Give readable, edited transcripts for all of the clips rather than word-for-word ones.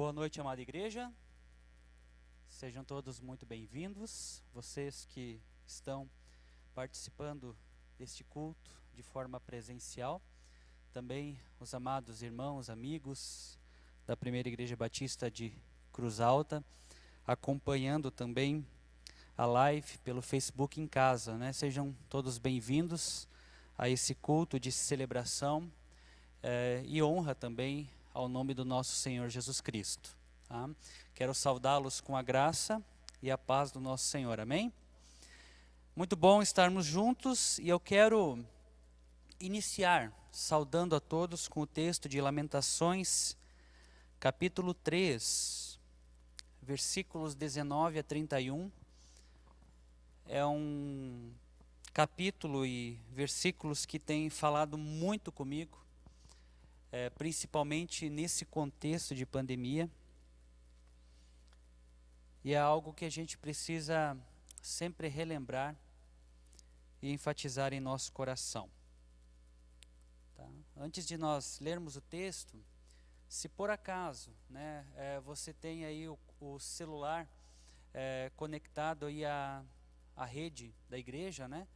Boa noite, amada igreja. Sejam todos muito bem-vindos. Vocês que estão participando deste culto de forma presencial. Também os amados irmãos, amigos da Primeira Igreja Batista de Cruz Alta, acompanhando também a live pelo Facebook em casa, né? Sejam todos bem-vindos a esse culto de celebração e honra também ao nome do nosso Senhor Jesus Cristo. Tá? Quero saudá-los com a graça e a paz do nosso Senhor, amém? Muito bom estarmos juntos e eu quero iniciar saudando a todos com o texto de Lamentações, capítulo 3, versículos 19 a 31. É um capítulo e versículos que têm falado muito comigo, principalmente nesse contexto de pandemia. E é algo que a gente precisa sempre relembrar e enfatizar em nosso coração. Tá? Antes de nós lermos o texto, se por acaso, né, você tem aí o celular conectado aí à rede da igreja, né,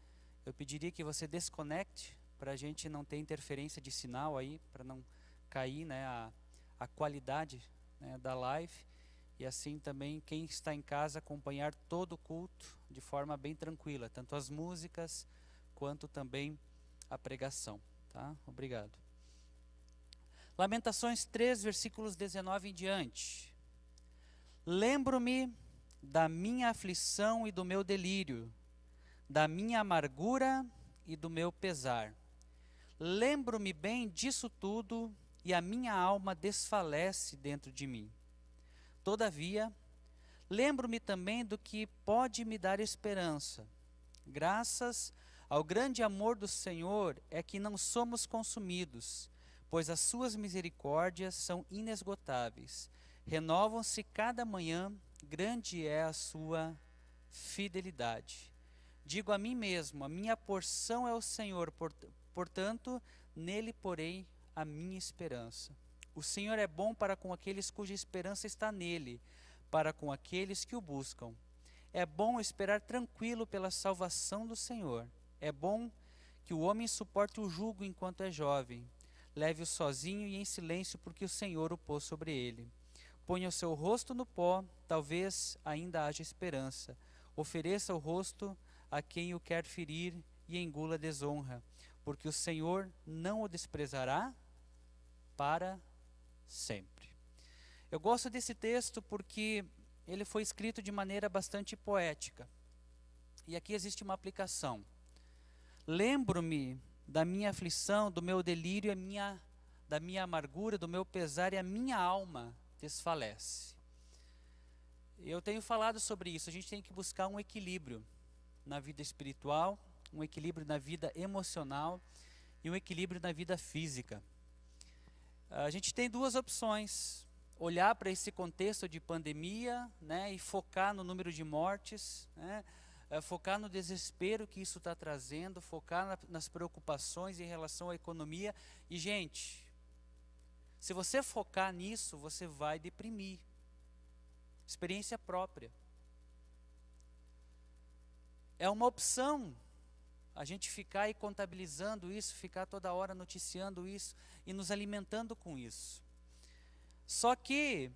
eu pediria que você desconecte para a gente não ter interferência de sinal aí, para não cair, né, a qualidade, né, da live. E assim também quem está em casa acompanhar todo o culto de forma bem tranquila, tanto as músicas quanto também a pregação. Tá? Obrigado. Lamentações 3, versículos 19 em diante. Lembro-me da minha aflição e do meu delírio, da minha amargura e do meu pesar. Lembro-me bem disso tudo e a minha alma desfalece dentro de mim. Todavia, lembro-me também do que pode me dar esperança. Graças ao grande amor do Senhor é que não somos consumidos, pois as suas misericórdias são inesgotáveis. Renovam-se cada manhã, grande é a sua fidelidade. Digo a mim mesmo, a minha porção é o Senhor, portanto, nele porei a minha esperança. O Senhor é bom para com aqueles cuja esperança está nele, para com aqueles que o buscam. É bom esperar tranquilo pela salvação do Senhor. É bom que o homem suporte o jugo enquanto é jovem. Leve-o sozinho e em silêncio, porque o Senhor o pôs sobre ele. Ponha o seu rosto no pó, talvez ainda haja esperança. Ofereça o rosto a quem o quer ferir e engula a desonra, porque o Senhor não o desprezará para sempre. Eu gosto desse texto porque ele foi escrito de maneira bastante poética. E aqui existe uma aplicação. Lembro-me da minha aflição, do meu delírio, da minha amargura, do meu pesar, e a minha alma desfalece. Eu tenho falado sobre isso. A gente tem que buscar um equilíbrio na vida espiritual, um equilíbrio na vida emocional e um equilíbrio na vida física. A gente tem duas opções: olhar para esse contexto de pandemia, né, e focar no número de mortes, né, focar no desespero que isso está trazendo, focar nas preocupações em relação à economia. E, gente, se você focar nisso, você vai deprimir. Experiência própria. É uma opção a gente ficar aí contabilizando isso, ficar toda hora noticiando isso e nos alimentando com isso. Só que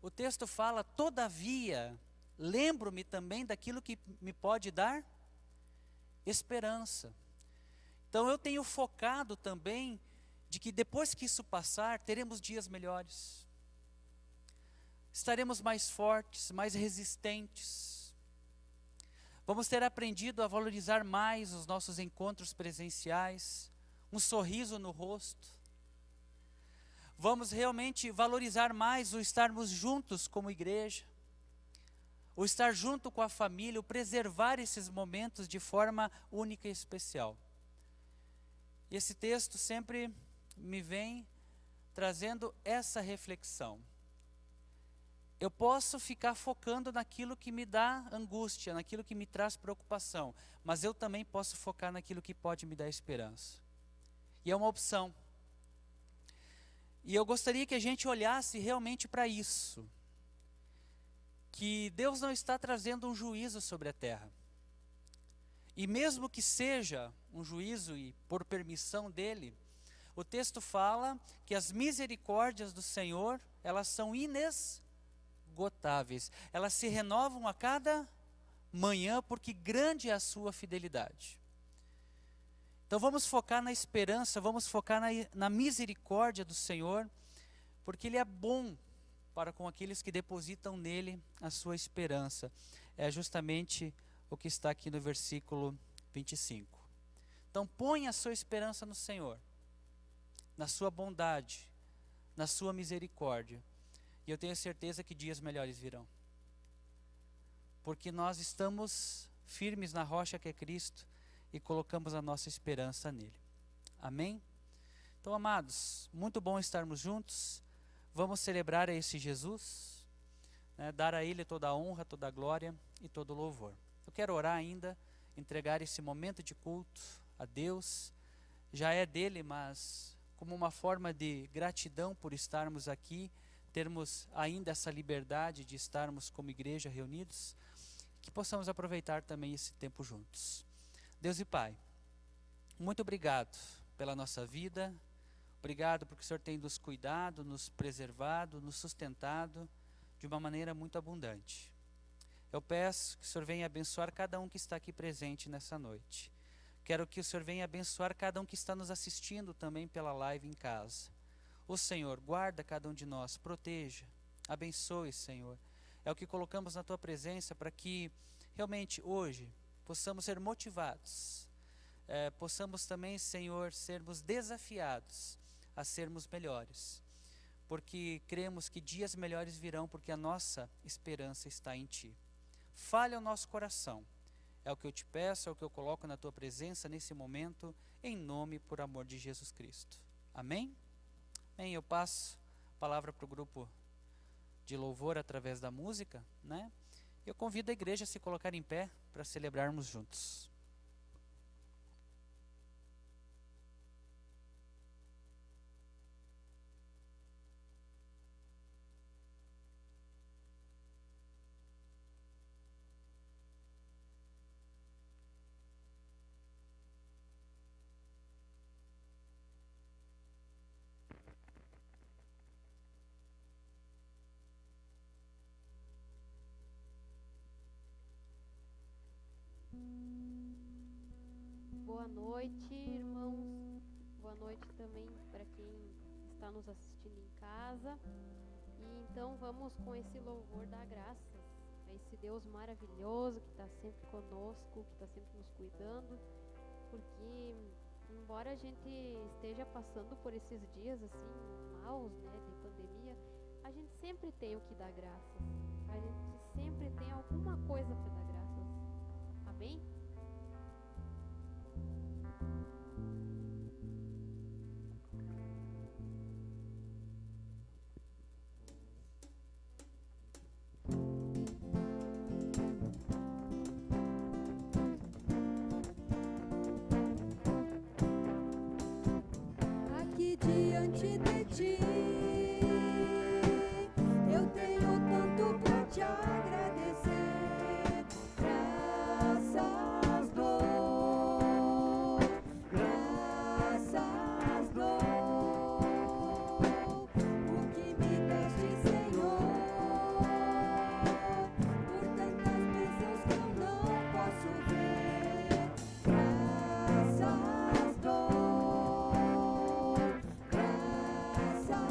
o texto fala, todavia, lembro-me também daquilo que me pode dar esperança. Então eu tenho focado também de que depois que isso passar, teremos dias melhores. Estaremos mais fortes, mais resistentes. Vamos ter aprendido a valorizar mais os nossos encontros presenciais, um sorriso no rosto. Vamos realmente valorizar mais o estarmos juntos como igreja, o estar junto com a família, o preservar esses momentos de forma única e especial. E esse texto sempre me vem trazendo essa reflexão. Eu posso ficar focando naquilo que me dá angústia, naquilo que me traz preocupação, mas eu também posso focar naquilo que pode me dar esperança. E é uma opção. E eu gostaria que a gente olhasse realmente para isso. Que Deus não está trazendo um juízo sobre a terra. E mesmo que seja um juízo e por permissão dele, o texto fala que as misericórdias do Senhor, elas são inesgotáveis. Elas se renovam a cada manhã, porque grande é a sua fidelidade. Então vamos focar na esperança, vamos focar na misericórdia do Senhor, porque Ele é bom para com aqueles que depositam nele a sua esperança. É justamente o que está aqui no versículo 25. Então ponha a sua esperança no Senhor, na sua bondade, na sua misericórdia. E eu tenho certeza que dias melhores virão. Porque nós estamos firmes na rocha que é Cristo e colocamos a nossa esperança nele. Amém? Então, amados, muito bom estarmos juntos. Vamos celebrar a esse Jesus, né, dar a Ele toda a honra, toda a glória e todo o louvor. Eu quero orar ainda, entregar esse momento de culto a Deus. Já é dele, mas como uma forma de gratidão por estarmos aqui, termos ainda essa liberdade de estarmos como igreja reunidos, que possamos aproveitar também esse tempo juntos. Deus e Pai, muito obrigado pela nossa vida. Obrigado porque o Senhor tem nos cuidado, nos preservado, nos sustentado de uma maneira muito abundante. Eu peço que o Senhor venha abençoar cada um que está aqui presente nessa noite. Quero que o Senhor venha abençoar cada um que está nos assistindo também pela live em casa. O Senhor, guarda cada um de nós, proteja, abençoe, Senhor. É o que colocamos na Tua presença para que realmente hoje possamos ser motivados. Possamos também, Senhor, sermos desafiados a sermos melhores, porque cremos que dias melhores virão, porque a nossa esperança está em Ti. Fale ao nosso coração, é o que eu te peço, é o que eu coloco na Tua presença nesse momento, em nome e por amor de Jesus Cristo. Amém? Amém. Eu passo a palavra para o grupo de louvor através da música, né? Eu convido a igreja a se colocar em pé para celebrarmos juntos. Boa noite, irmãos. Boa noite também para quem está nos assistindo em casa. E então vamos com esse louvor dar graças a esse Deus maravilhoso que está sempre conosco, que está sempre nos cuidando, porque embora a gente esteja passando por esses dias assim maus, né, de pandemia, a gente sempre tem o que dar graças. A gente sempre tem alguma coisa para dar graças. Amém? Aqui diante de Ti, eu tenho tanto pra Te agradecer. Graças dou, graças dou, o que me deste, Senhor, por tantas bênçãos que eu não posso ver. Graças dou, graças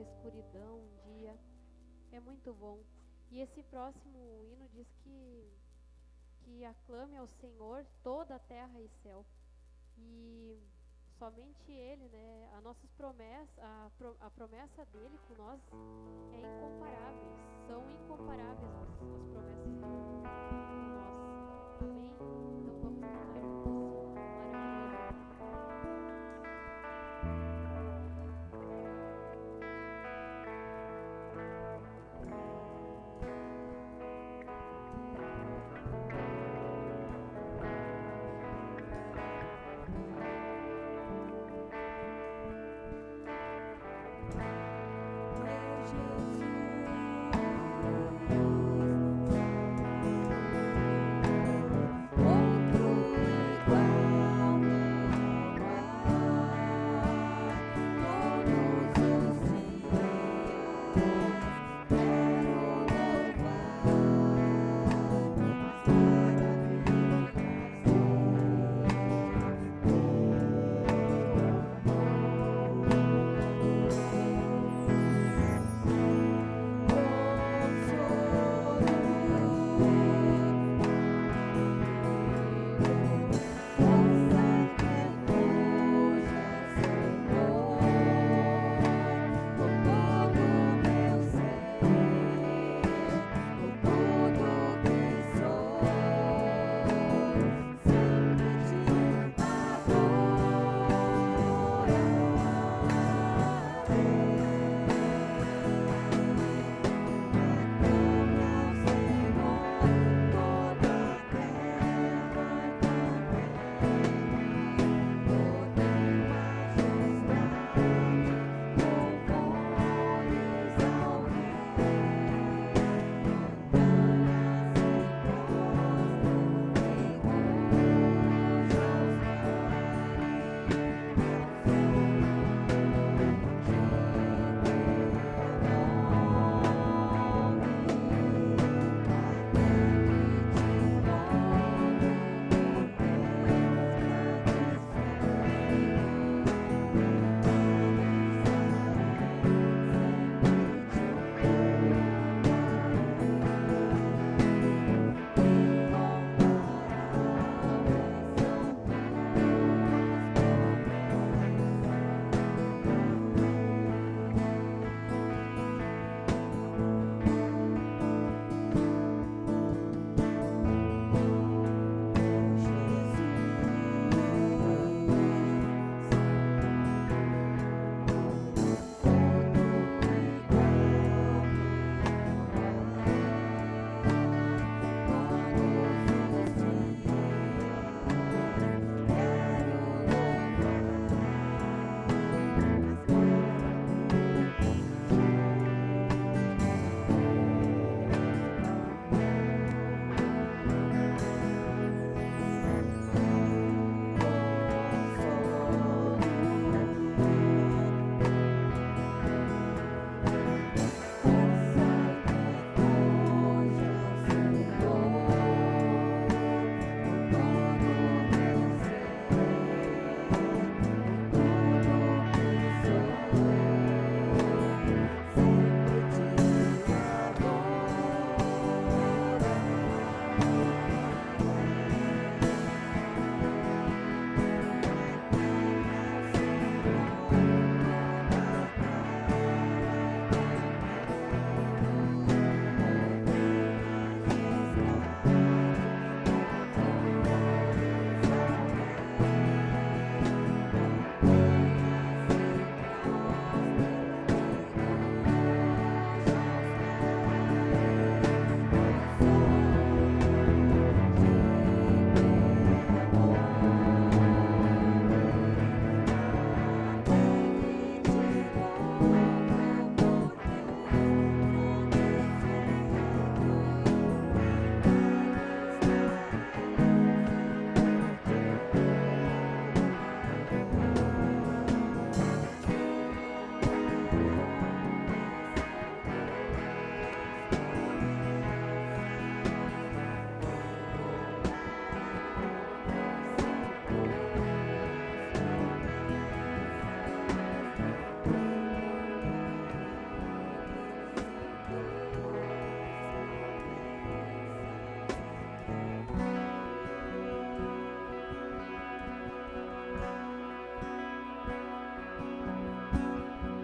escuridão um dia. É muito bom. E esse próximo hino diz que aclame ao Senhor toda a terra e céu. E somente Ele, né? As nossas promessas, a promessa dele com nós é incomparáveis. São incomparáveis as promessas dele com nós. Amém? Então vamos cantar juntos. Outro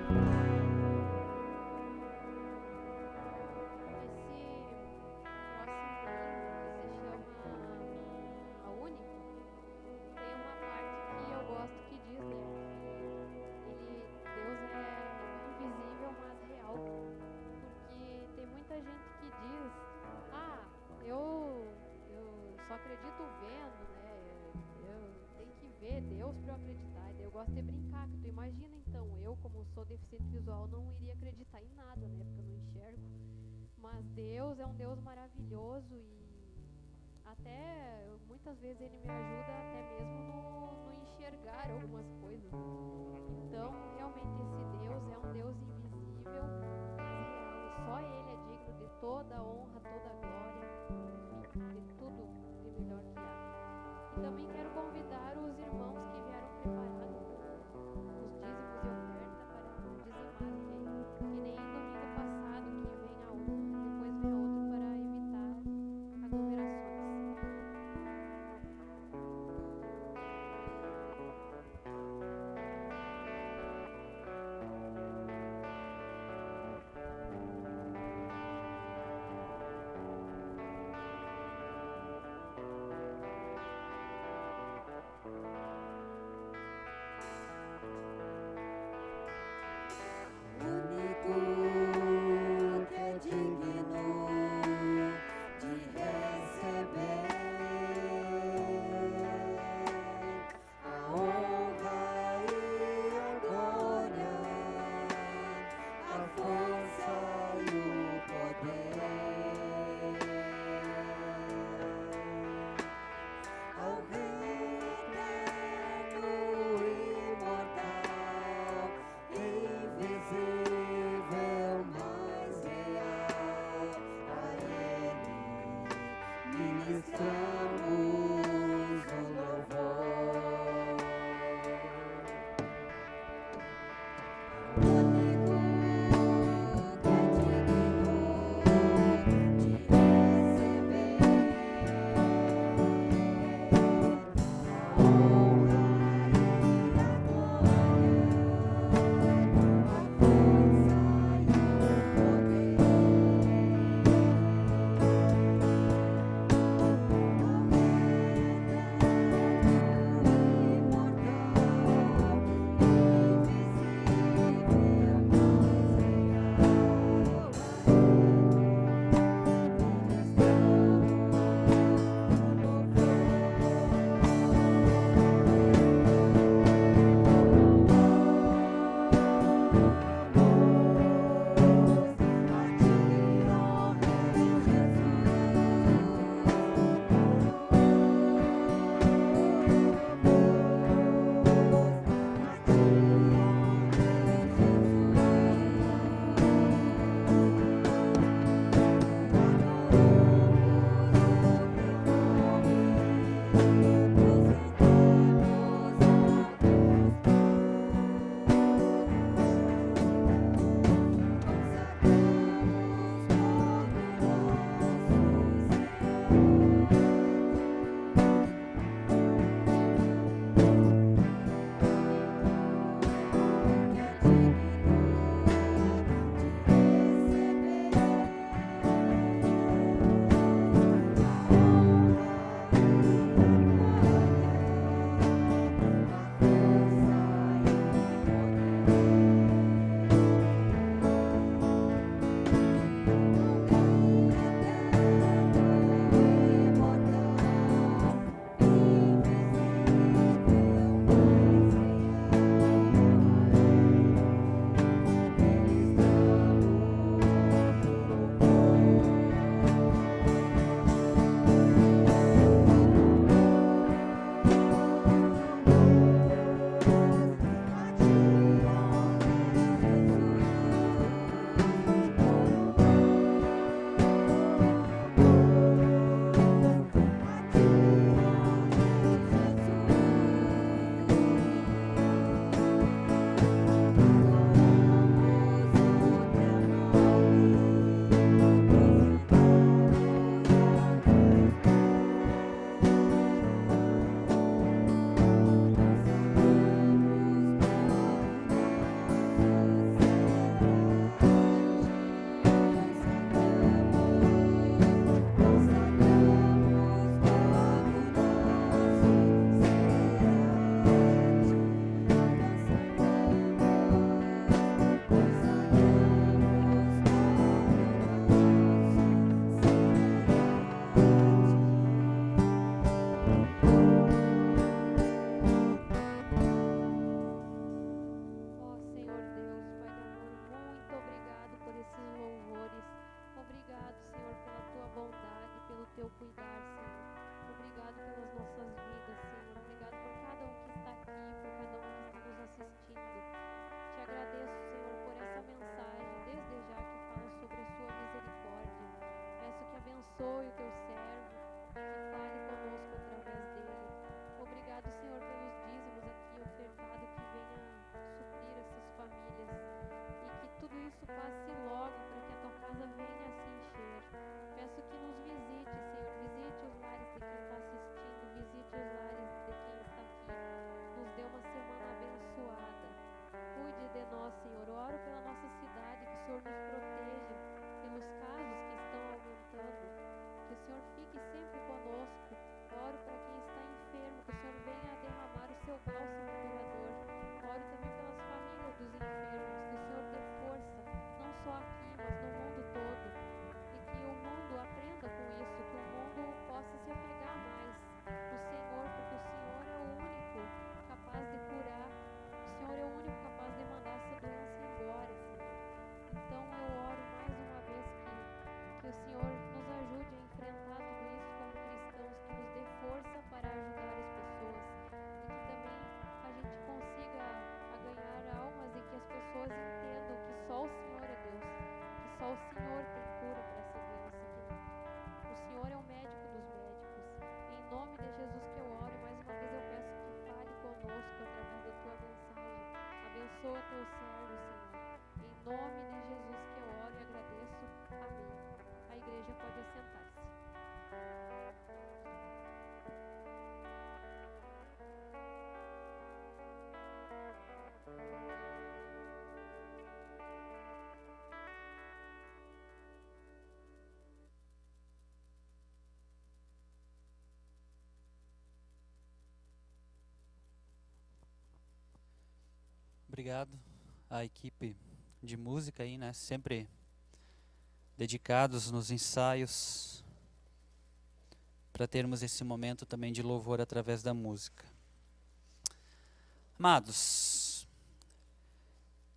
A Única, tem uma parte que eu gosto que diz, né? Deus é invisível, mas real. Porque tem muita gente que diz, eu só acredito vendo, né? Eu tenho que ver Deus para eu acreditar. E daí eu gosto de brincar, que tu imagina então, eu como sou deficiente visual não iria acreditar em nada, né? Porque eu não enxergo. Mas Deus é um Deus maravilhoso e até muitas vezes ele me ajuda até mesmo no enxergar algumas coisas. Então, realmente esse Deus é um Deus invisível, mas real. E só ele é digno de toda a honra, toda a glória, enfim, de tudo de melhor que há. E também quero convidar os irmãos que vieram preparados com os dízimos e oferta para dizimarem aí. Que nem domingo passado, que venha um, depois venha outro para evitar aglomerações. nome de Jesus que eu oro e agradeço. Amém. A igreja pode assentar-se. Obrigado à equipe de música aí, né? Sempre dedicados nos ensaios para termos esse momento também de louvor através da música. Amados,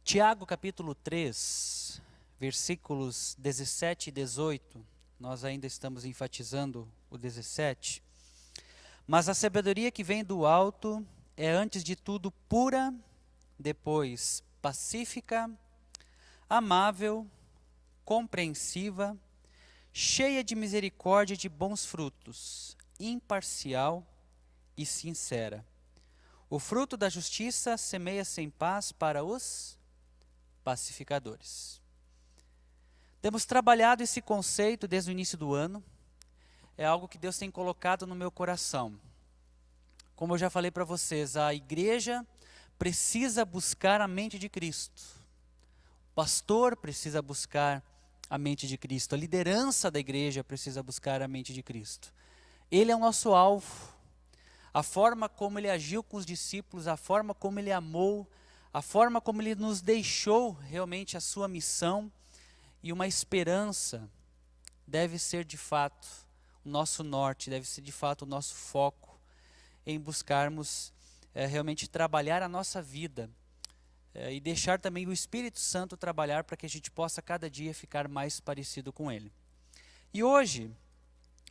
Tiago capítulo 3, versículos 17 e 18, nós ainda estamos enfatizando o 17. Mas a sabedoria que vem do alto é antes de tudo pura, depois pacífica, amável, compreensiva, cheia de misericórdia e de bons frutos, imparcial e sincera. O fruto da justiça semeia-se em paz para os pacificadores. Temos trabalhado esse conceito desde o início do ano. É algo que Deus tem colocado no meu coração. Como eu já falei para vocês, a igreja precisa buscar a mente de Cristo. O pastor precisa buscar a mente de Cristo. A liderança da igreja precisa buscar a mente de Cristo. Ele é o nosso alvo. A forma como ele agiu com os discípulos, a forma como ele amou, a forma como ele nos deixou realmente a sua missão e uma esperança deve ser de fato o nosso norte, deve ser de fato o nosso foco em buscarmos realmente trabalhar a nossa vida e deixar também o Espírito Santo trabalhar para que a gente possa cada dia ficar mais parecido com Ele. E hoje,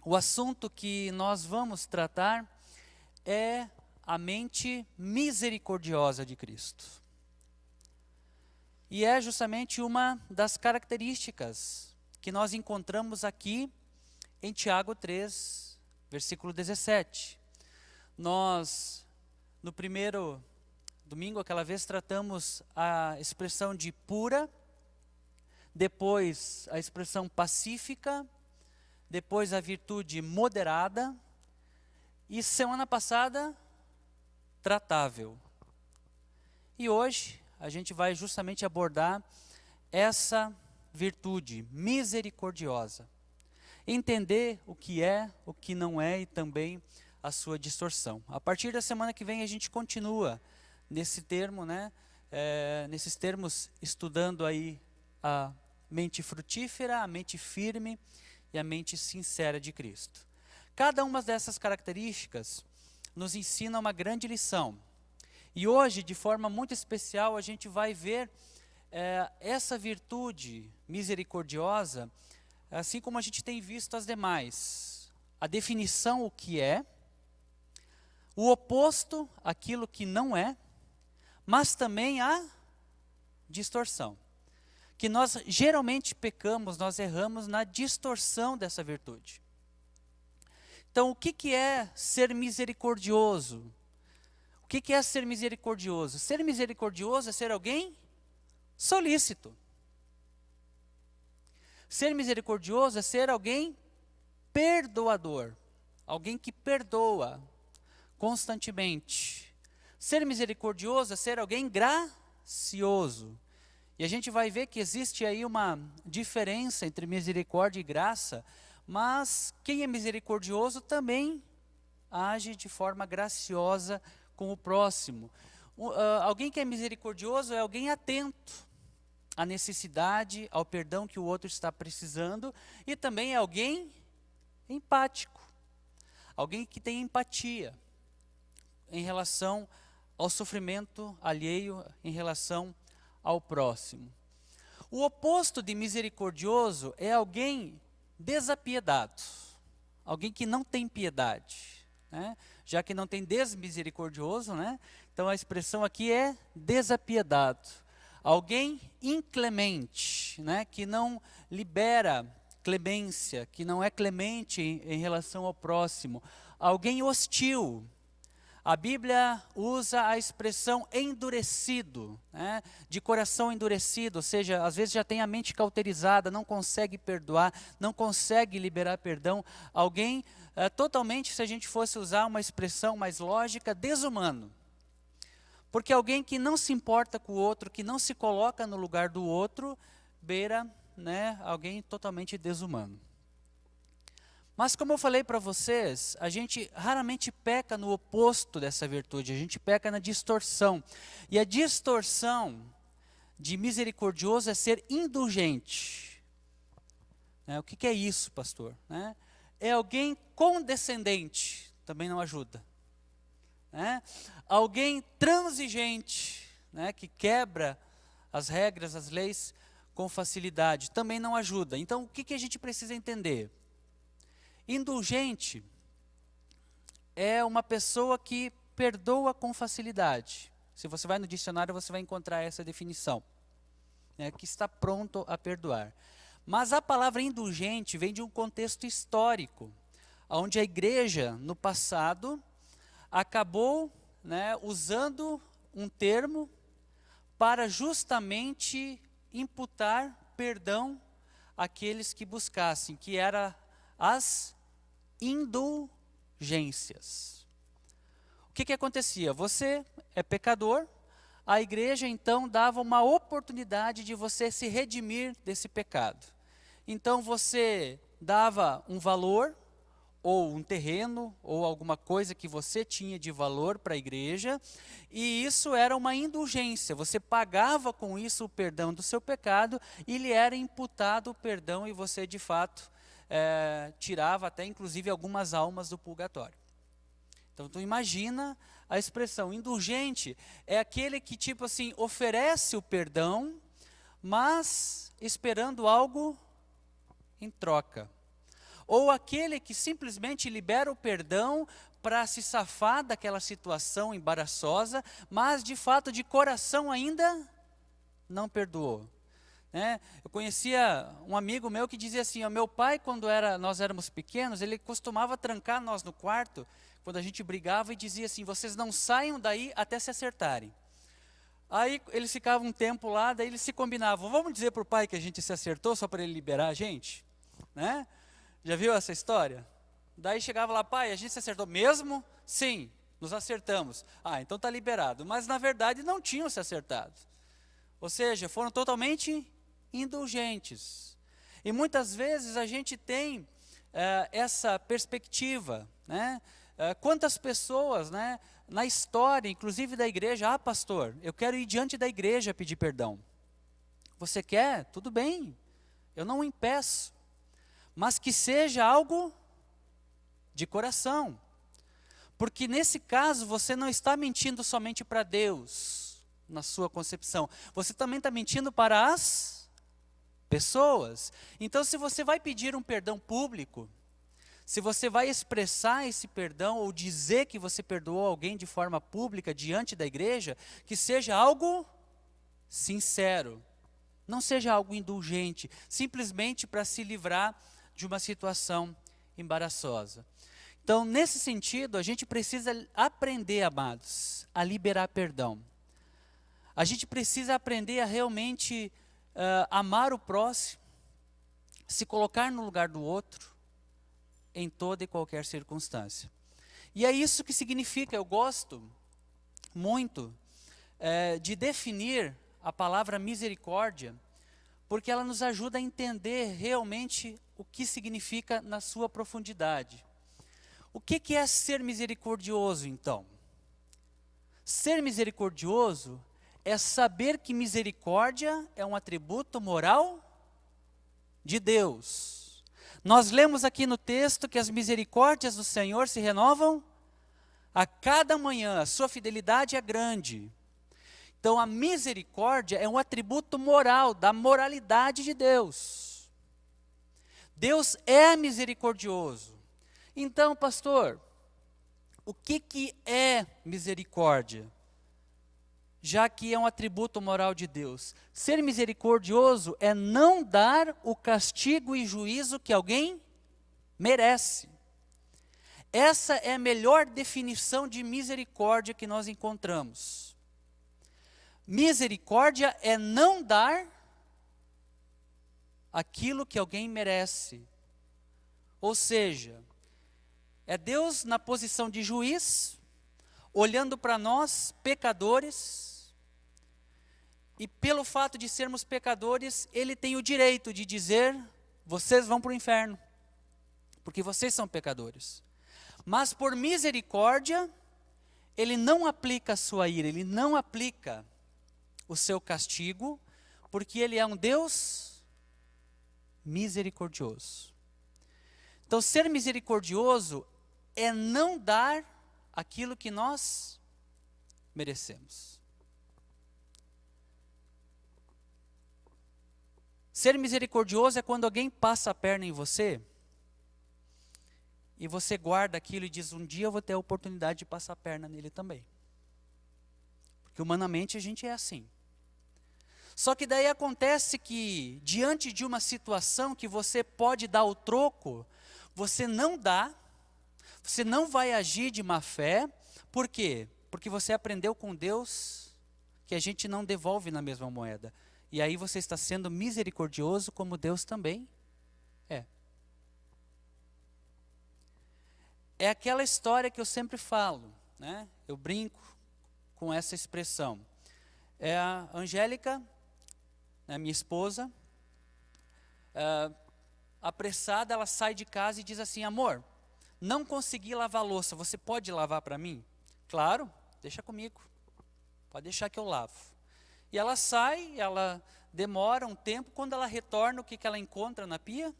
o assunto que nós vamos tratar é a mente misericordiosa de Cristo. E é justamente uma das características que nós encontramos aqui em Tiago 3, versículo 17. Nós, no primeiro domingo, aquela vez, tratamos a expressão de pura, depois a expressão pacífica, depois a virtude moderada, e semana passada, tratável. E hoje a gente vai justamente abordar essa virtude misericordiosa. Entender o que é, o que não é e também a sua distorção. A partir da semana que vem a gente continua nesse termo, né? Nesses termos, estudando aí a mente frutífera, a mente firme e a mente sincera de Cristo. Cada uma dessas características nos ensina uma grande lição. E hoje, de forma muito especial, a gente vai ver essa virtude misericordiosa, assim como a gente tem visto as demais. A definição, o que é, o oposto, aquilo que não é, mas também a distorção. Que nós geralmente pecamos, nós erramos na distorção dessa virtude. Então, o que é ser misericordioso? O que é ser misericordioso? Ser misericordioso é ser alguém solícito. Ser misericordioso é ser alguém perdoador. Alguém que perdoa constantemente. Ser misericordioso é ser alguém gracioso. E a gente vai ver que existe aí uma diferença entre misericórdia e graça, mas quem é misericordioso também age de forma graciosa com o próximo. Alguém que é misericordioso é alguém atento à necessidade, ao perdão que o outro está precisando, e também é alguém empático. Alguém que tem empatia em relação ao sofrimento alheio, em relação ao próximo. O oposto de misericordioso é alguém desapiedado, alguém que não tem piedade, né? Já que não tem desmisericordioso, né? Então a expressão aqui é desapiedado. Alguém inclemente, né? Que não libera clemência, que não é clemente em relação ao próximo. Alguém hostil, A Bíblia usa a expressão endurecido, né? De coração endurecido, ou seja, às vezes já tem a mente cauterizada, não consegue perdoar, não consegue liberar perdão. Alguém totalmente, se a gente fosse usar uma expressão mais lógica, desumano. Porque alguém que não se importa com o outro, que não se coloca no lugar do outro, beira, né, alguém totalmente desumano. Mas como eu falei para vocês, a gente raramente peca no oposto dessa virtude, a gente peca na distorção. E a distorção de misericordioso é ser indulgente. O que é isso, pastor? É alguém condescendente, também não ajuda. Alguém transigente, que quebra as regras, as leis com facilidade, também não ajuda. Então, o que a gente precisa entender? Indulgente é uma pessoa que perdoa com facilidade. Se você vai no dicionário, você vai encontrar essa definição, que está pronto a perdoar. Mas a palavra indulgente vem de um contexto histórico, onde a igreja, no passado, acabou usando um termo para justamente imputar perdão àqueles que buscassem, que era as indulgências. O que acontecia? Você é pecador, a igreja então dava uma oportunidade de você se redimir desse pecado. Então você dava um valor, ou um terreno, ou alguma coisa que você tinha de valor para a igreja, e isso era uma indulgência, você pagava com isso o perdão do seu pecado, e lhe era imputado o perdão, e você de fato tirava até inclusive algumas almas do purgatório. Então tu imagina a expressão indulgente, é aquele que tipo assim, oferece o perdão, mas esperando algo em troca. Ou aquele que simplesmente libera o perdão para se safar daquela situação embaraçosa, mas de fato de coração ainda não perdoou. Eu conhecia um amigo meu que dizia assim, meu pai quando nós éramos pequenos, ele costumava trancar nós no quarto, quando a gente brigava e dizia assim, vocês não saiam daí até se acertarem. Aí eles ficavam um tempo lá, daí eles se combinavam, vamos dizer para o pai que a gente se acertou só para ele liberar a gente? Já viu essa história? Daí chegava lá, pai, a gente se acertou mesmo? Sim, nos acertamos. Então está liberado. Mas na verdade não tinham se acertado. Ou seja, foram totalmente indulgentes. E muitas vezes a gente tem essa perspectiva. Quantas pessoas na história, inclusive da igreja, pastor, eu quero ir diante da igreja pedir perdão. Você quer? Tudo bem, eu não o impeço. Mas que seja algo de coração. Porque nesse caso você não está mentindo somente para Deus, na sua concepção. Você também está mentindo para as pessoas. Então se você vai pedir um perdão público, se você vai expressar esse perdão ou dizer que você perdoou alguém de forma pública diante da igreja, que seja algo sincero. Não seja algo indulgente, simplesmente para se livrar de uma situação embaraçosa. Então, nesse sentido, a gente precisa aprender, amados, a liberar perdão. A gente precisa aprender a realmente amar o próximo, se colocar no lugar do outro, em toda e qualquer circunstância. E é isso que significa, eu gosto muito de definir a palavra misericórdia, porque ela nos ajuda a entender realmente o que significa na sua profundidade. O que é ser misericordioso, então? Ser misericordioso é saber que misericórdia é um atributo moral de Deus. Nós lemos aqui no texto que as misericórdias do Senhor se renovam a cada manhã, a sua fidelidade é grande. Então a misericórdia é um atributo moral, da moralidade de Deus. Deus é misericordioso. Então, pastor, o que é misericórdia? Já que é um atributo moral de Deus. Ser misericordioso é não dar o castigo e juízo que alguém merece. Essa é a melhor definição de misericórdia que nós encontramos. Misericórdia é não dar aquilo que alguém merece. Ou seja, é Deus na posição de juiz, olhando para nós, pecadores, e pelo fato de sermos pecadores, Ele tem o direito de dizer, vocês vão para o inferno, porque vocês são pecadores. Mas por misericórdia, Ele não aplica a sua ira, Ele não aplica o seu castigo, porque Ele é um Deus misericordioso. Então, ser misericordioso é não dar aquilo que nós merecemos. Ser misericordioso é quando alguém passa a perna em você e você guarda aquilo e diz, um dia eu vou ter a oportunidade de passar a perna nele também. Porque humanamente a gente é assim. Só que daí acontece que, diante de uma situação que você pode dar o troco, você não dá, você não vai agir de má fé. Por quê? Porque você aprendeu com Deus que a gente não devolve na mesma moeda. E aí você está sendo misericordioso como Deus também é. É aquela história que eu sempre falo, né? Eu brinco com essa expressão. É a Angélica, né, minha esposa, apressada, ela sai de casa e diz assim, amor, não consegui lavar a louça, você pode lavar para mim? Claro, deixa comigo, pode deixar que eu lavo. E ela sai, ela demora um tempo, quando ela retorna, o que ela encontra na pia?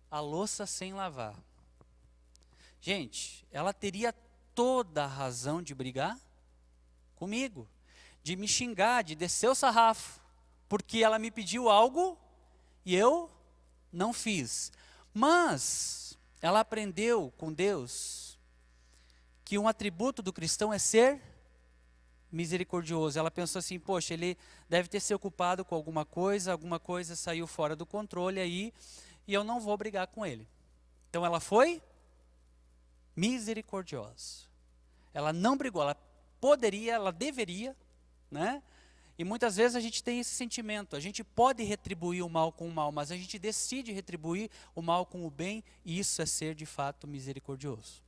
A louça sem lavar. Gente, ela teria toda a razão de brigar comigo, de me xingar, de descer o sarrafo, porque ela me pediu algo e eu não fiz. Mas ela aprendeu com Deus que um atributo do cristão é ser misericordioso. Ela pensou assim, poxa, ele deve ter se ocupado com alguma coisa saiu fora do controle aí, e eu não vou brigar com ele. Então ela foi misericordiosa. Ela não brigou, ela poderia, ela deveria, né? E muitas vezes a gente tem esse sentimento, a gente pode retribuir o mal com o mal, mas a gente decide retribuir o mal com o bem, e isso é ser de fato misericordioso.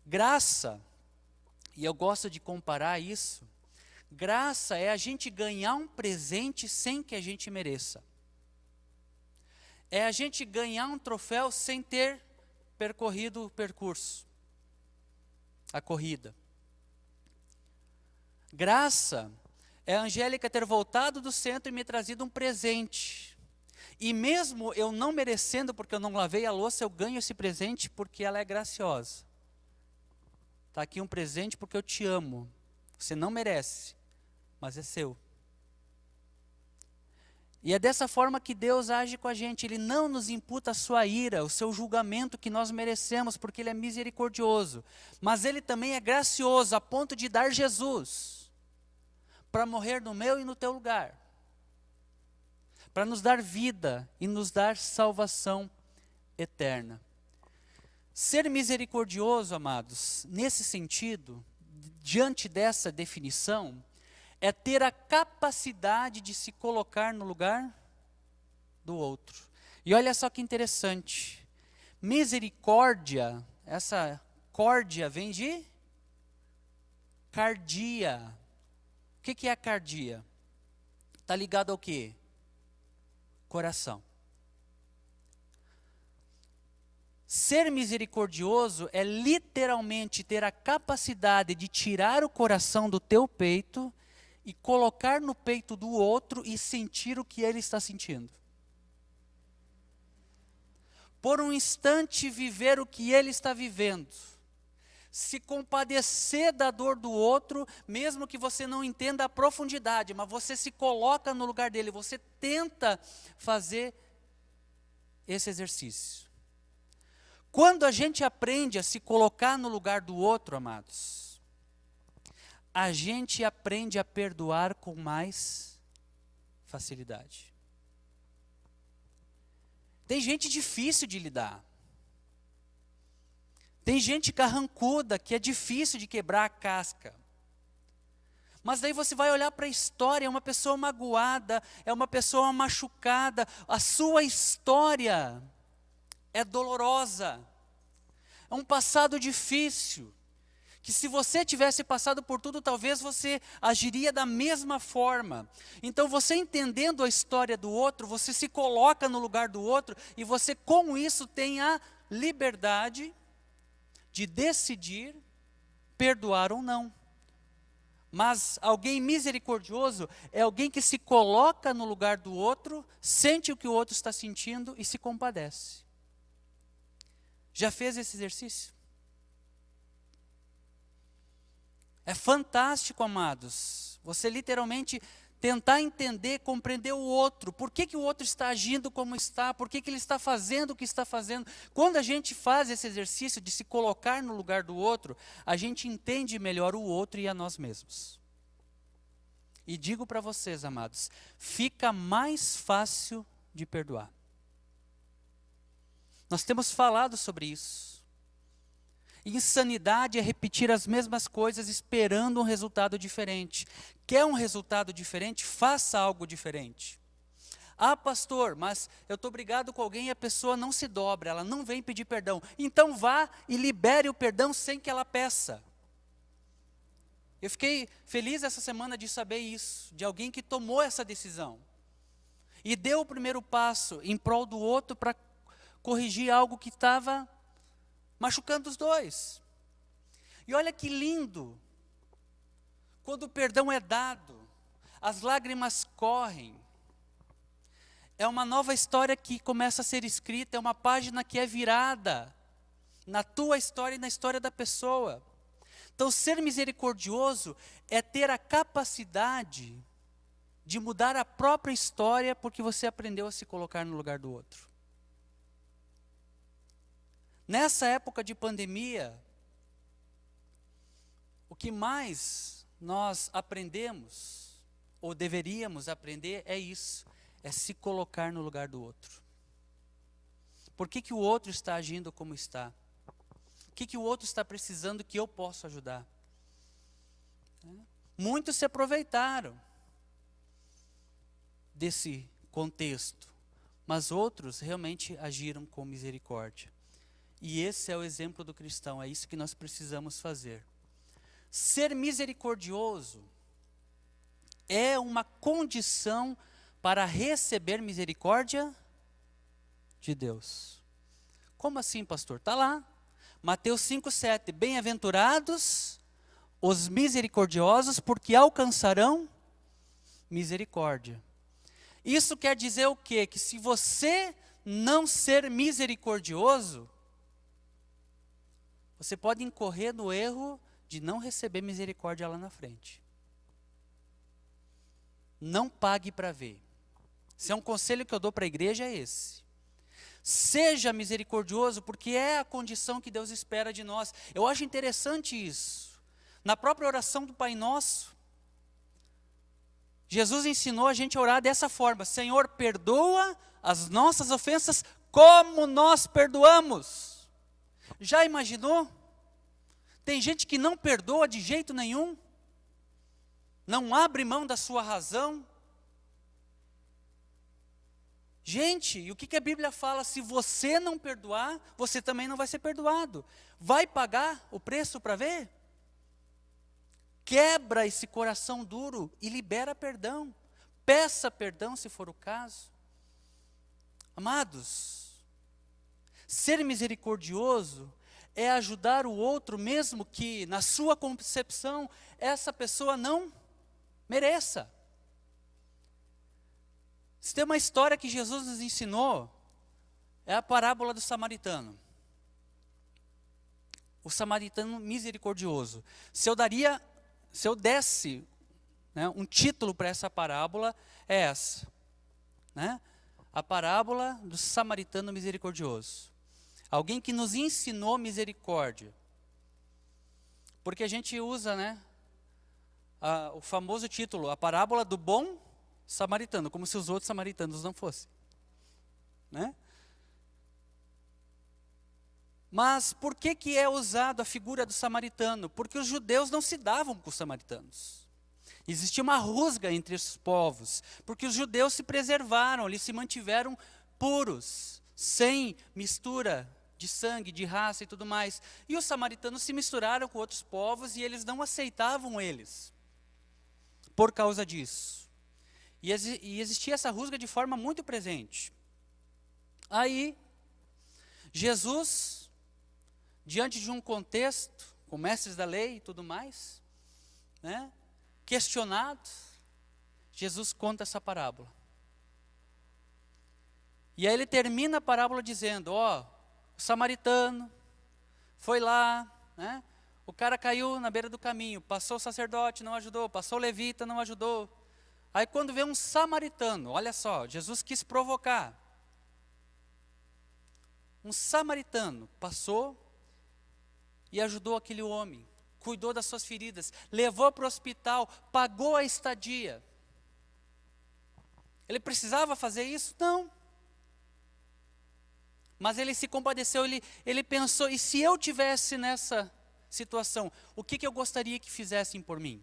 Graça, e eu gosto de comparar isso, graça é a gente ganhar um presente sem que a gente mereça. É a gente ganhar um troféu sem ter percorrido o percurso, a corrida. Graça é a Angélica ter voltado do centro e me trazido um presente. E mesmo eu não merecendo, porque eu não lavei a louça, eu ganho esse presente porque ela é graciosa. Está aqui um presente porque eu te amo. Você não merece, mas é seu. E é dessa forma que Deus age com a gente. Ele não nos imputa a sua ira, o seu julgamento que nós merecemos, porque Ele é misericordioso. Mas Ele também é gracioso, a ponto de dar Jesus para morrer no meu e no teu lugar, para nos dar vida e nos dar salvação eterna. Ser misericordioso, amados, nesse sentido, diante dessa definição, é ter a capacidade de se colocar no lugar do outro. E olha só que interessante, misericórdia, essa córdia vem de cardia. O que é a cardia? Está ligado ao quê? Coração. Ser misericordioso é literalmente ter a capacidade de tirar o coração do teu peito e colocar no peito do outro e sentir o que ele está sentindo. Por um instante viver o que ele está vivendo. Se compadecer da dor do outro, mesmo que você não entenda a profundidade, mas você se coloca no lugar dele, você tenta fazer esse exercício. Quando a gente aprende a se colocar no lugar do outro, amados, a gente aprende a perdoar com mais facilidade. Tem gente difícil de lidar. Tem gente carrancuda que é difícil de quebrar a casca. Mas daí você vai olhar para a história, é uma pessoa magoada, é uma pessoa machucada, a sua história é dolorosa, é um passado difícil, que se você tivesse passado por tudo, talvez você agiria da mesma forma. Então você entendendo a história do outro, você se coloca no lugar do outro, e você com isso tem a liberdade de decidir perdoar ou não. Mas alguém misericordioso é alguém que se coloca no lugar do outro, sente o que o outro está sentindo e se compadece. Já fez esse exercício? É fantástico, amados. Você literalmente tentar entender, compreender o outro. Por que o outro está agindo como está? Por que ele está fazendo o que está fazendo? Quando a gente faz esse exercício de se colocar no lugar do outro, a gente entende melhor o outro e a nós mesmos. E digo para vocês, amados, fica mais fácil de perdoar. Nós temos falado sobre isso. Insanidade é repetir as mesmas coisas esperando um resultado diferente. Quer um resultado diferente? Faça algo diferente. Ah, pastor, mas eu estou brigado com alguém e a pessoa não se dobra, ela não vem pedir perdão. Então vá e libere o perdão sem que ela peça. Eu fiquei feliz essa semana de saber isso, de alguém que tomou essa decisão. E deu o primeiro passo em prol do outro para corrigir algo que estava machucando os dois. E olha que lindo, quando o perdão é dado, as lágrimas correm, é uma nova história que começa a ser escrita, é uma página que é virada, na tua história e na história da pessoa. Então ser misericordioso é ter a capacidade de mudar a própria história, porque você aprendeu a se colocar no lugar do outro. Nessa época de pandemia, o que mais nós aprendemos, ou deveríamos aprender, é isso, é se colocar no lugar do outro. Por que o outro está agindo como está? O que o outro está precisando que eu posso ajudar? Muitos se aproveitaram desse contexto, mas outros realmente agiram com misericórdia. E esse é o exemplo do cristão, é isso que nós precisamos fazer. Ser misericordioso é uma condição para receber misericórdia de Deus. Como assim, pastor? Está lá, Mateus 5,7. Bem-aventurados os misericordiosos, porque alcançarão misericórdia. Isso quer dizer o quê? Que se você não ser misericordioso, você pode incorrer no erro de não receber misericórdia lá na frente. Não pague para ver. Se é um conselho que eu dou para a igreja, é esse. Seja misericordioso, porque é a condição que Deus espera de nós. Eu acho interessante isso. Na própria oração do Pai Nosso, Jesus ensinou a gente a orar dessa forma: Senhor, perdoa as nossas ofensas como nós perdoamos. Já imaginou? Tem gente que não perdoa de jeito nenhum, não abre mão da sua razão. Gente, e o que a Bíblia fala? Se você não perdoar, você também não vai ser perdoado. Vai pagar o preço para ver? Quebra esse coração duro e libera perdão. Peça perdão se for o caso. Amados, ser misericordioso é ajudar o outro, mesmo que na sua concepção essa pessoa não mereça. Se tem uma história que Jesus nos ensinou, é a parábola do samaritano. O samaritano misericordioso. Se eu desse, né, um título para essa parábola, é essa, né? A parábola do samaritano misericordioso. Alguém que nos ensinou misericórdia. Porque a gente usa, né, o famoso título, a parábola do bom samaritano, como se os outros samaritanos não fossem, né? Mas por que é usado a figura do samaritano? Porque os judeus não se davam com os samaritanos. Existia uma rusga entre os povos, porque os judeus se preservaram, eles se mantiveram puros, sem mistura de sangue, de raça e tudo mais. E os samaritanos se misturaram com outros povos e eles não aceitavam eles, por causa disso. E existia essa rusga de forma muito presente. Aí, Jesus, diante de um contexto, com mestres da lei e tudo mais, né, questionado, Jesus conta essa parábola. E aí ele termina a parábola dizendo, o samaritano foi lá, né, o cara caiu na beira do caminho, passou o sacerdote, não ajudou, passou o levita, não ajudou. Aí quando vê um samaritano, olha só, Jesus quis provocar. Um samaritano passou e ajudou aquele homem, cuidou das suas feridas, levou para o hospital, pagou a estadia. Ele precisava fazer isso? Não. Mas ele se compadeceu, ele pensou, e se eu tivesse nessa situação, o que eu gostaria que fizessem por mim?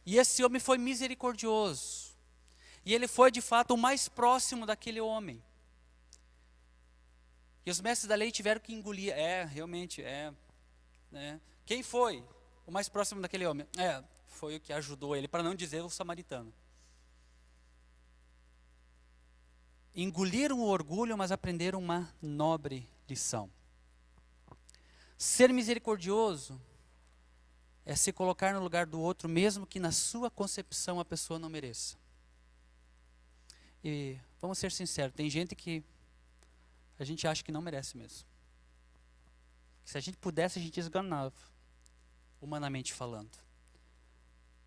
E esse homem foi misericordioso. E ele foi de fato o mais próximo daquele homem. E os mestres da lei tiveram que engolir. Realmente, né? Quem foi o mais próximo daquele homem? Foi o que ajudou ele, para não dizer o samaritano. Engoliram o orgulho, mas aprenderam uma nobre lição. Ser misericordioso é se colocar no lugar do outro, mesmo que na sua concepção a pessoa não mereça. E vamos ser sinceros, tem gente que a gente acha que não merece mesmo. Se a gente pudesse, a gente esganava, humanamente falando.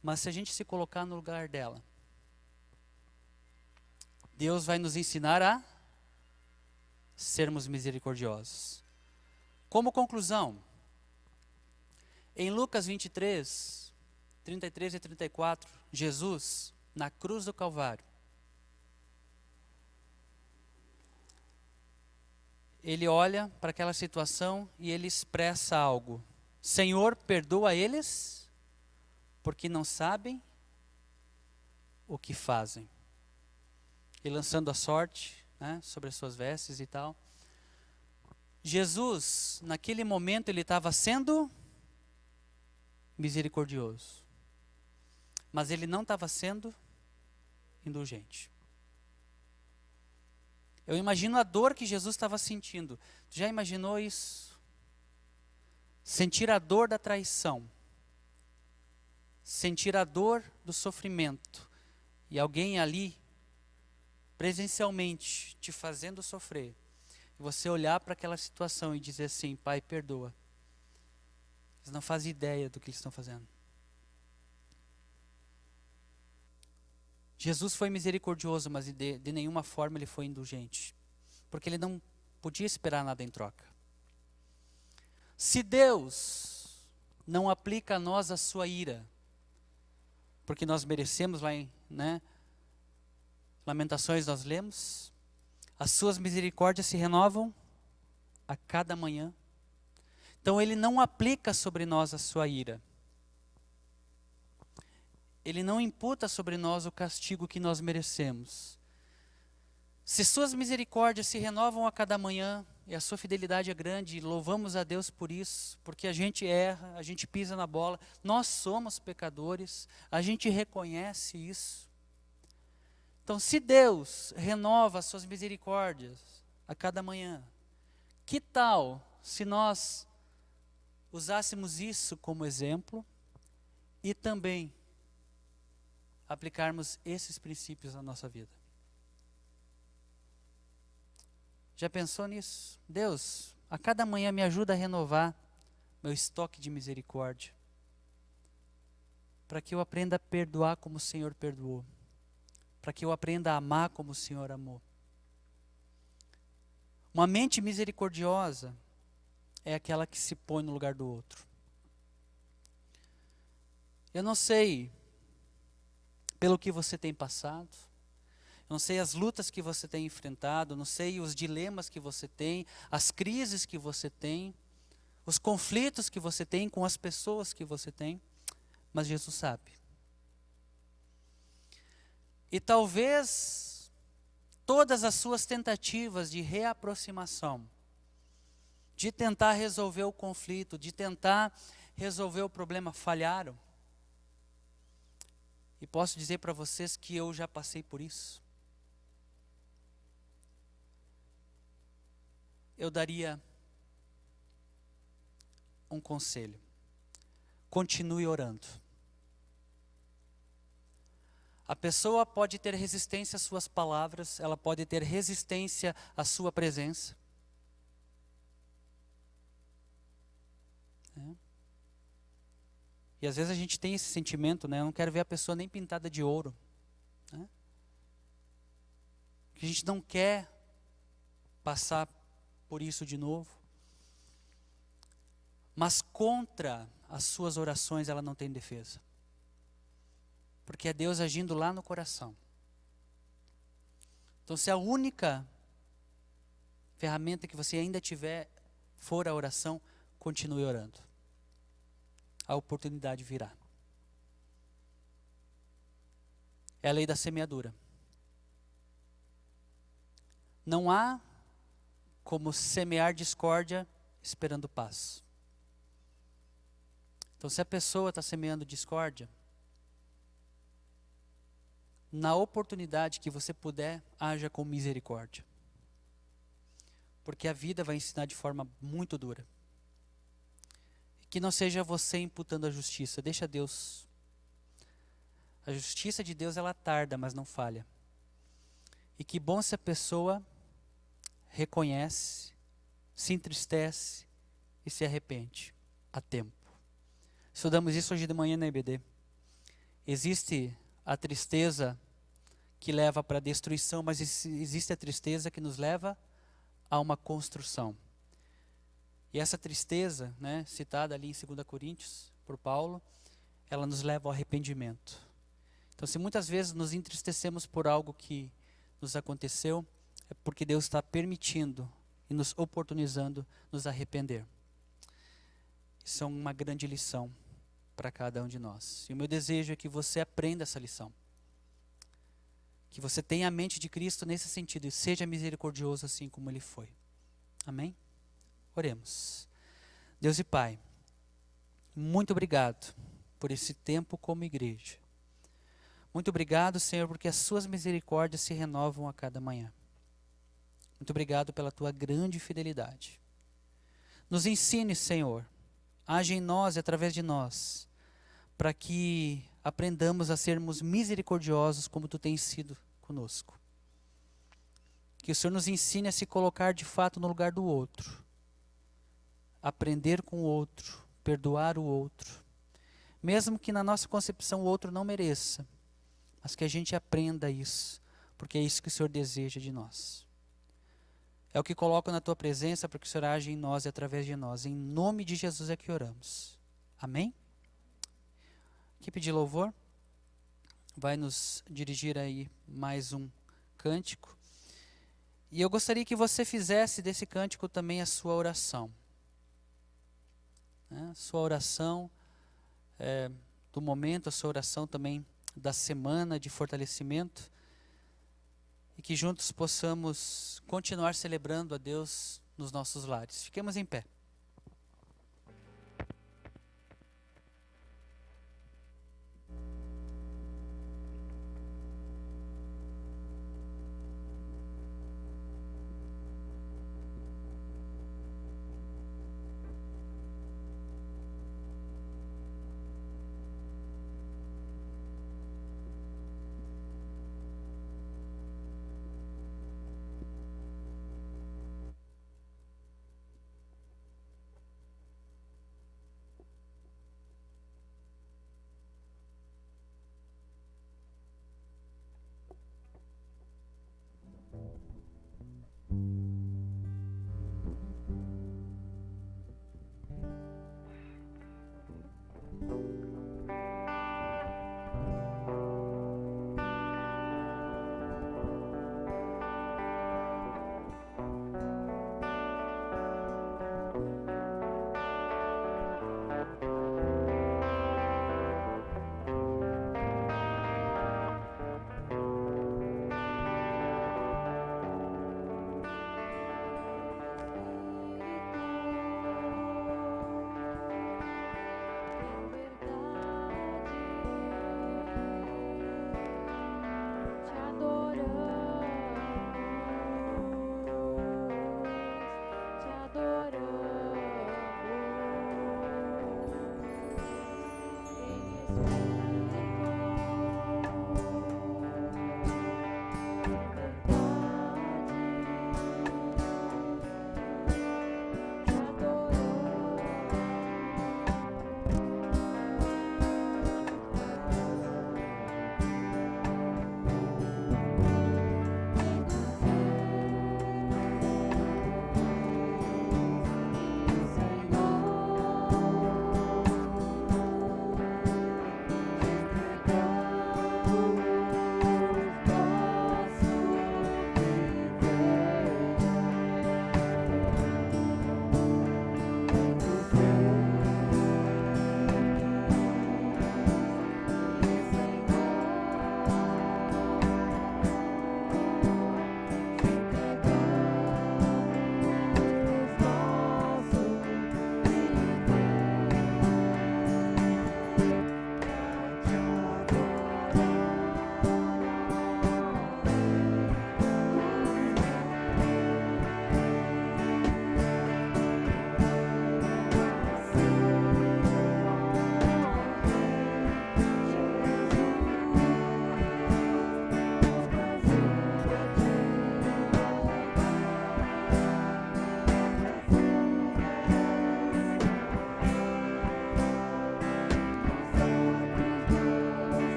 Mas se a gente se colocar no lugar dela, Deus vai nos ensinar a sermos misericordiosos. Como conclusão, em Lucas 23, 33 e 34, Jesus, na cruz do Calvário, ele olha para aquela situação e ele expressa algo. Senhor, perdoa eles, porque não sabem o que fazem. E lançando a sorte, né, sobre as suas vestes e tal. Jesus, naquele momento, ele estava sendo misericordioso. Mas ele não estava sendo indulgente. Eu imagino a dor que Jesus estava sentindo. Já imaginou isso? Sentir a dor da traição. Sentir a dor do sofrimento. E alguém ali, presencialmente, te fazendo sofrer. E você olhar para aquela situação e dizer assim, Pai, perdoa. Eles não fazem ideia do que eles estão fazendo. Jesus foi misericordioso, mas de nenhuma forma ele foi indulgente. Porque ele não podia esperar nada em troca. Se Deus não aplica a nós a sua ira, porque nós merecemos lá em, Lamentações nós lemos, as suas misericórdias se renovam a cada manhã. Então ele não aplica sobre nós a sua ira. Ele não imputa sobre nós o castigo que nós merecemos. Se suas misericórdias se renovam a cada manhã, e a sua fidelidade é grande, e louvamos a Deus por isso, porque a gente erra, a gente pisa na bola, nós somos pecadores, a gente reconhece isso. Então, se Deus renova as suas misericórdias a cada manhã, que tal se nós usássemos isso como exemplo e também aplicarmos esses princípios na nossa vida? Já pensou nisso? Deus, a cada manhã me ajuda a renovar meu estoque de misericórdia, para que eu aprenda a perdoar como o Senhor perdoou, para que eu aprenda a amar como o Senhor amou. Uma mente misericordiosa é aquela que se põe no lugar do outro. Eu não sei pelo que você tem passado, não sei as lutas que você tem enfrentado, não sei os dilemas que você tem, as crises que você tem, os conflitos que você tem com as pessoas que você tem, mas Jesus sabe. E talvez todas as suas tentativas de reaproximação, de tentar resolver o conflito, de tentar resolver o problema, falharam. E posso dizer para vocês que eu já passei por isso. Eu daria um conselho: continue orando. A pessoa pode ter resistência às suas palavras, ela pode ter resistência à sua presença. E às vezes a gente tem esse sentimento, né? Eu não quero ver a pessoa nem pintada de ouro. Né? Que a gente não quer passar por isso de novo. Mas contra as suas orações ela não tem defesa. Porque é Deus agindo lá no coração. Então, se a única ferramenta que você ainda tiver for a oração, continue orando. A oportunidade virá. É a lei da semeadura. Não há como semear discórdia esperando paz. Então, se a pessoa está semeando discórdia, na oportunidade que você puder, haja com misericórdia. Porque a vida vai ensinar de forma muito dura. Que não seja você imputando a justiça, deixa Deus. A justiça de Deus, ela tarda, mas não falha. E que bom se a pessoa reconhece, se entristece e se arrepende a tempo. Estudamos isso hoje de manhã na EBD. Existe a tristeza que leva para a destruição, mas existe a tristeza que nos leva a uma construção. E essa tristeza, né, citada ali em 2 Coríntios, por Paulo, ela nos leva ao arrependimento. Então, se muitas vezes nos entristecemos por algo que nos aconteceu, é porque Deus está permitindo e nos oportunizando nos arrepender. Isso é uma grande lição para cada um de nós. E o meu desejo é que você aprenda essa lição. Que você tenha a mente de Cristo nesse sentido e seja misericordioso assim como Ele foi. Amém? Oremos. Deus e Pai, muito obrigado por esse tempo como igreja. Muito obrigado, Senhor, porque as suas misericórdias se renovam a cada manhã. Muito obrigado pela tua grande fidelidade. Nos ensine, Senhor, age em nós e através de nós, para que aprendamos a sermos misericordiosos como tu tens sido conosco. Que o Senhor nos ensine a se colocar de fato no lugar do outro. Aprender com o outro, perdoar o outro. Mesmo que na nossa concepção o outro não mereça, mas que a gente aprenda isso, porque é isso que o Senhor deseja de nós. É o que coloco na tua presença, para que o Senhor age em nós e através de nós. Em nome de Jesus é que oramos. Amém? Equipe de louvor vai nos dirigir aí mais um cântico. E eu gostaria que você fizesse desse cântico também a sua oração. Sua oração do momento, a sua oração também da semana de fortalecimento. E que juntos possamos continuar celebrando a Deus nos nossos lares. Fiquemos em pé.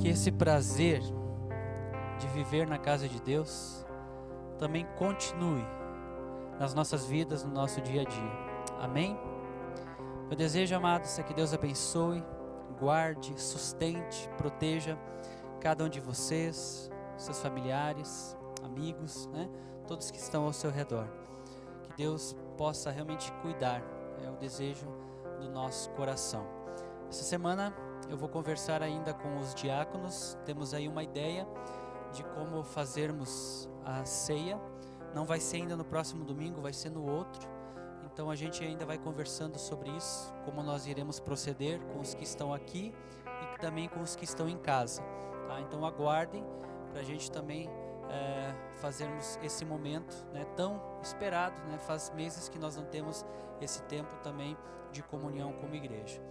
que esse prazer de viver na casa de Deus também continue nas nossas vidas, no nosso dia a dia. Amém? Meu desejo, amados, é que Deus abençoe, guarde, sustente, proteja cada um de vocês, seus familiares, amigos, né? Todos que estão ao seu redor. Que Deus possa realmente cuidar, é o desejo do nosso coração. Essa semana eu vou conversar ainda com os diáconos, temos aí uma ideia de como fazermos a ceia. Não vai ser ainda no próximo domingo, vai ser no outro. Então a gente ainda vai conversando sobre isso, como nós iremos proceder com os que estão aqui e também com os que estão em casa. Tá? Então aguardem para a gente também fazermos esse momento, né, tão esperado, né? Faz meses que nós não temos esse tempo também de comunhão como igreja.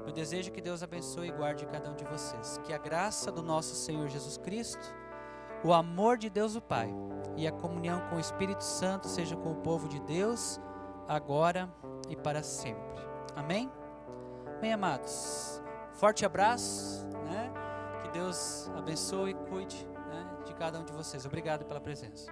Eu desejo que Deus abençoe e guarde cada um de vocês. Que a graça do nosso Senhor Jesus Cristo, o amor de Deus o Pai e a comunhão com o Espírito Santo seja com o povo de Deus, agora e para sempre. Amém? Bem, amados, forte abraço, né? Que Deus abençoe e cuide, né, de cada um de vocês. Obrigado pela presença.